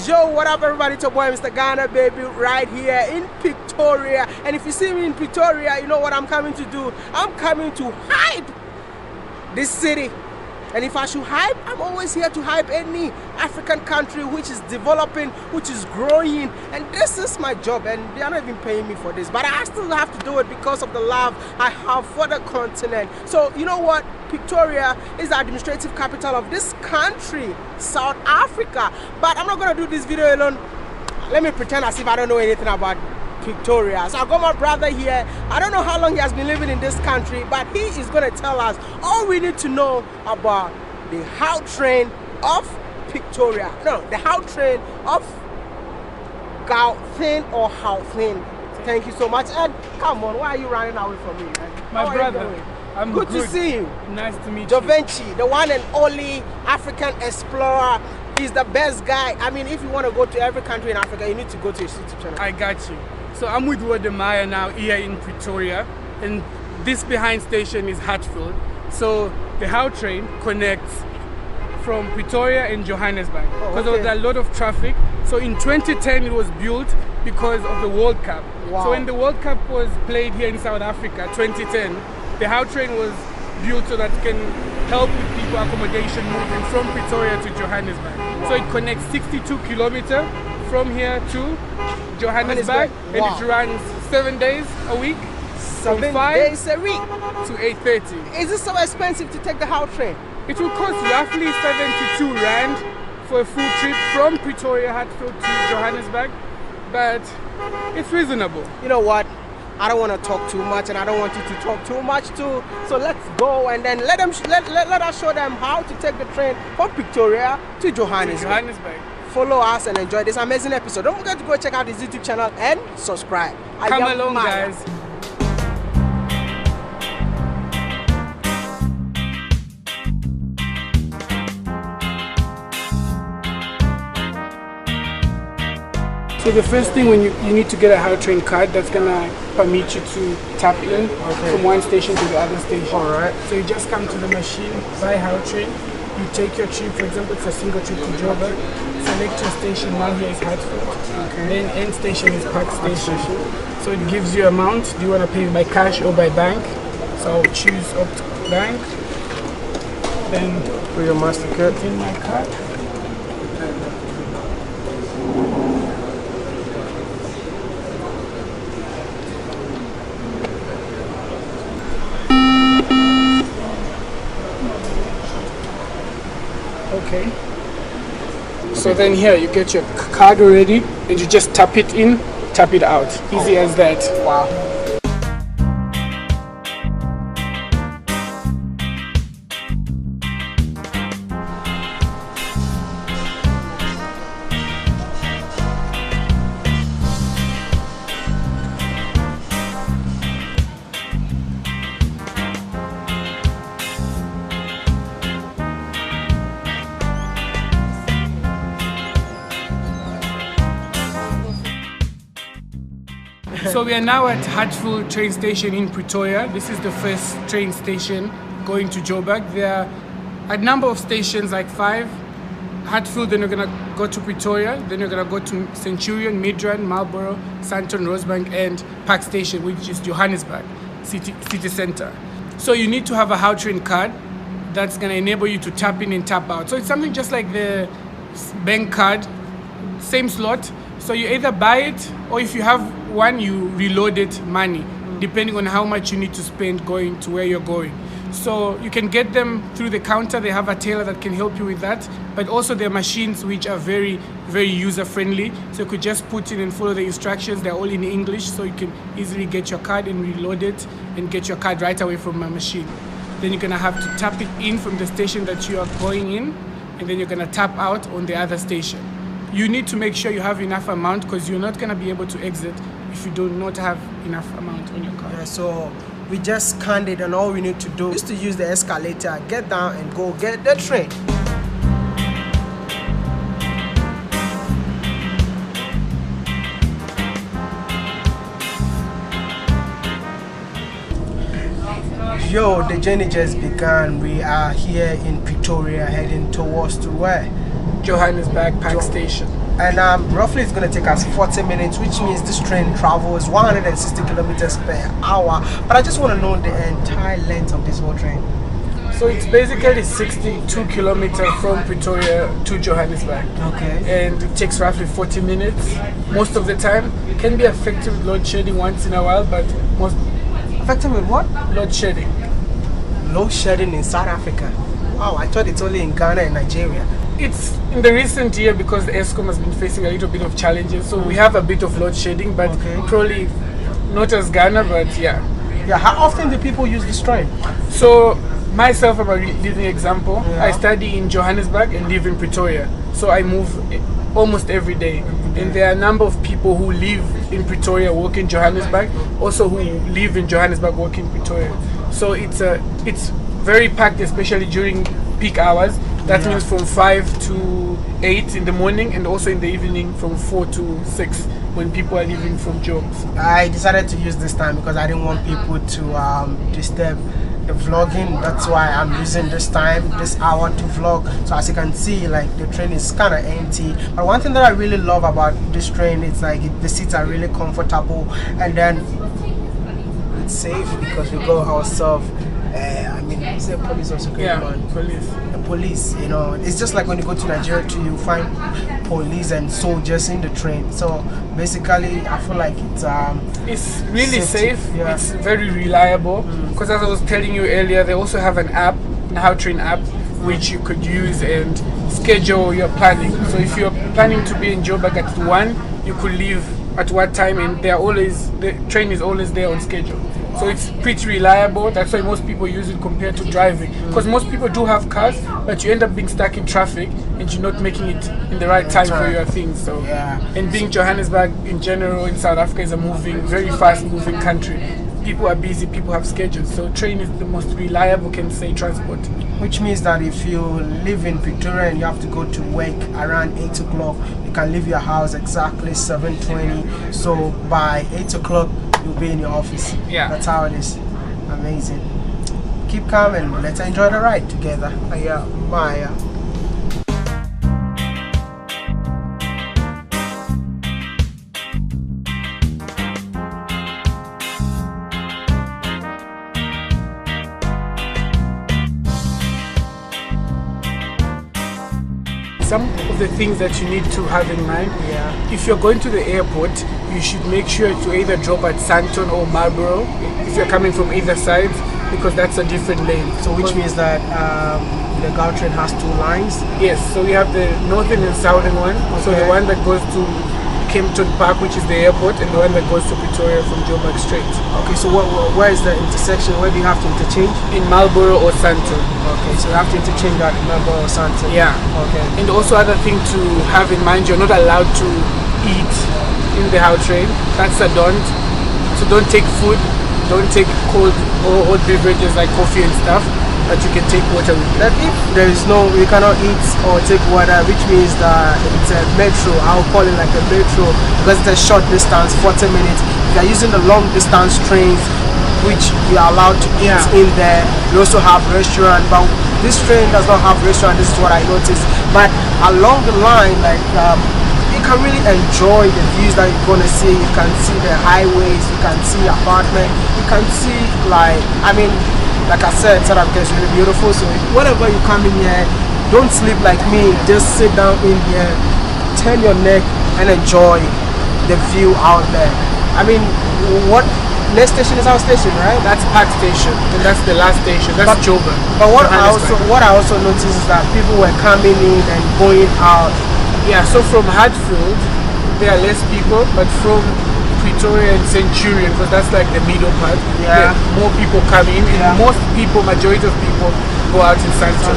Yo, what up everybody, it's your boy Mr. Ghana baby right here in Pretoria. And if you see me in Pretoria, you know what I'm coming to do. I'm coming to hype this city. And if I should hype, I'm always here to hype any African country which is developing, which is growing. And this is my job, and they are not even paying me for this. But I still have to do it because of the love I have for the continent. So you know what? Pretoria is the administrative capital of this country, South Africa. But I'm not going to do this video alone. Let me pretend as if I don't know anything about Pretoria. So I've got my brother here. I don't know how long he has been living in this country, but he is going to tell us all we need to know about the how train of Pretoria. No, the how train of Gauteng or Gauteng. Thank you so much. And come on, why are you running away from me, man? My brother, I'm good to see you. Nice to meet you. Jovenchi, the one and only African explorer. He's the best guy. I mean, if you want to go to every country in Africa, you need to go to his YouTube channel. I got you. So I'm with Wodemaya now here in Pretoria, and this behind station is Hatfield. So the How train connects from Pretoria and Johannesburg because there was a lot of traffic. So in 2010 it was built because of the World Cup. Wow. So when the World Cup was played here in South Africa, 2010, the How train was built so that it can help with people accommodation moving from Pretoria to Johannesburg. Wow. So it connects 62 kilometers from here to Johannesburg, and it runs 7 days a week. 7 days a week to 8:30. Is it so expensive to take the How train? It will cost roughly 72 rand for a full trip from Pretoria, Hatfield to Johannesburg, but it's reasonable. You know what? I don't want to talk too much, and I don't want you to talk too much too. So let's go, and then let us show them how to take the train from Pretoria to Johannesburg. Follow us and enjoy this amazing episode. Don't forget to go check out his YouTube channel and subscribe. Come along, guys. So the first thing, when you need to get a How train card that's gonna permit you to tap in from one station to the other station. All right. So you just come to the machine, buy How train. You take your trip, for example, it's a single trip to Joburg. Select your station. Now here is Hatfield. Okay. Then end station is Park Station. So it gives you amount. Do you want to pay by cash or by bank? So I'll choose Opt Bank. Then for your MasterCard. In my card. Okay. So then here you get your card already, and you just tap it in, tap it out. Easy as that. Wow. So we are now at Hatfield train station in Pretoria. This is the first train station going to Joburg. There are a number of stations, like 5. Hatfield, then you're gonna go to Pretoria, then you're gonna go to Centurion, Midrand, Marlborough, Sandton, Rosebank, and Park Station, which is Johannesburg city center. So you need to have a How train card that's gonna enable you to tap in and tap out. So it's something just like the bank card, same slot. So you either buy it, or if you have one, you reload it money, depending on how much you need to spend going to where you're going. So you can get them through the counter. They have a tailor that can help you with that. But also there are machines which are very, very user-friendly. So you could just put in and follow the instructions. They're all in English, so you can easily get your card and reload it and get your card right away from my machine. Then you're gonna have to tap it in from the station that you are going in, and then you're gonna tap out on the other station. You need to make sure you have enough amount, because you're not gonna be able to exit if you do not have enough amount on your card. Yeah, so we just scanned it, and all we need to do is to use the escalator, get down and go get the train. Yo, the journey just began. We are here in Pretoria, heading towards to where? Johannesburg Park Station. And roughly it's going to take us 40 minutes, which means this train travels 160 kilometers per hour. But I just want to know the entire length of this whole train. So it's basically 62 kilometers from Pretoria to Johannesburg. Okay. And it takes roughly 40 minutes most of the time. It can be affected with load shedding once in a while, but most... Affected with what? Load shedding. Load shedding in South Africa. Wow, I thought it's only in Ghana and Nigeria. It's in the recent year because the ESCOM has been facing a little bit of challenges. So we have a bit of load shedding, but probably not as Ghana, but yeah. Yeah, how often do people use this train? So myself, I'm a living example. I study in Johannesburg and live in Pretoria. So I move almost every day. And there are a number of people who live in Pretoria, work in Johannesburg, also who live in Johannesburg, work in Pretoria. So it's very packed, especially during peak hours. That means from 5 to 8 in the morning, and also in the evening from 4 to 6 when people are leaving from jobs. I decided to use this time because I didn't want people to disturb the vlogging. That's why I'm using this time, this hour, to vlog. So as you can see, like, the train is kind of empty. But one thing that I really love about this train is like the seats are really comfortable, and then it's safe because we go ourselves. I mean, is there police also going on? Police. The police, you know, it's just like when you go to Nigeria too, you find police and soldiers in the train. So basically, I feel like it's really safe. Yeah. It's very reliable. Because as I was telling you earlier, they also have an app, an How Train app, which you could use and schedule your planning. So if you're planning to be in Joburg at 1, you could leave at what time, and the train is always there on schedule. So it's pretty reliable. That's why most people use it compared to driving. Because most people do have cars, but you end up being stuck in traffic and you're not making it in the right time for your things. So and being Johannesburg in general in South Africa is a very fast moving country. People are busy, people have schedules. So train is the most reliable, can say, transport. Which means that if you live in Pretoria and you have to go to work around 8 o'clock, you can leave your house exactly 7:20. So by 8 o'clock, you'll be in your office. Yeah. That's how it is. Amazing. Keep calm and let's enjoy the ride together. Bye. Some of the things that you need to have in mind. If you're going to the airport, you should make sure to either drop at Sandton or Marlborough if you're coming from either side, because that's a different lane. So which means that the Gauteng has 2 lines? Yes, so we have the northern and southern one. So the one that goes to Kempton Park, which is the airport, and the one that goes to Pretoria from Joburg straight. Okay, so where is the intersection? Where do you have to interchange? In Marlborough or Sandton. Okay, so you have to interchange at Marlborough or Sandton. Yeah. Okay. And also other thing to have in mind, you're not allowed to eat in the How Train. That's a don't. So don't take food, don't take cold or hot beverages like coffee and stuff, but you can take water with you. That if there is you cannot eat or take water, which means that it's a metro, I'll call it like a metro, because it's a short distance, 40 minutes. If you're using the long distance trains, which you are allowed to eat in there, you also have restaurant, but this train does not have restaurant. This is what I noticed. But along the line, like, you can really enjoy the views that you're gonna see. You can see the highways, you can see apartment, you can see, like, I mean, like I said, South Africa is really beautiful. So whenever you come in here, don't sleep like me. Just sit down in here, turn your neck, and enjoy the view out there. I mean, what next station is our station, right? That's Park Station, and that's the last station. That's Joburg. But what I also noticed is that people were coming in and going out. Yeah, so from Hatfield, there are less people, but from Pretoria and Centurion, because that's like the middle part, more people come in, and majority of people go out in Sandton.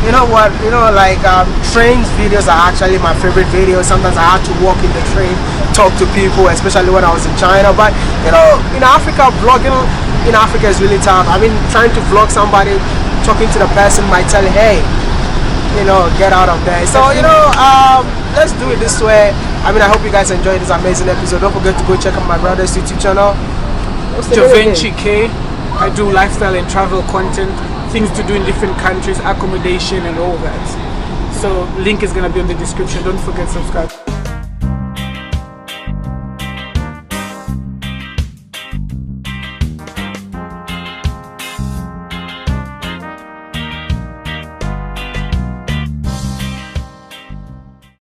You know what, like trains videos are actually my favorite videos. Sometimes I had to walk in the train, talk to people, especially when I was in China. But in Africa, vlogging in Africa is really tough. I mean, trying to vlog somebody, talking to the person might tell you, hey, get out of there. So let's do it this way. I mean, I hope you guys enjoyed this amazing episode. Don't forget to go check out my brother's YouTube channel, Jovenchi K. I do lifestyle and travel content, things to do in different countries, accommodation and all that. So link is gonna be in the description. Don't forget to subscribe.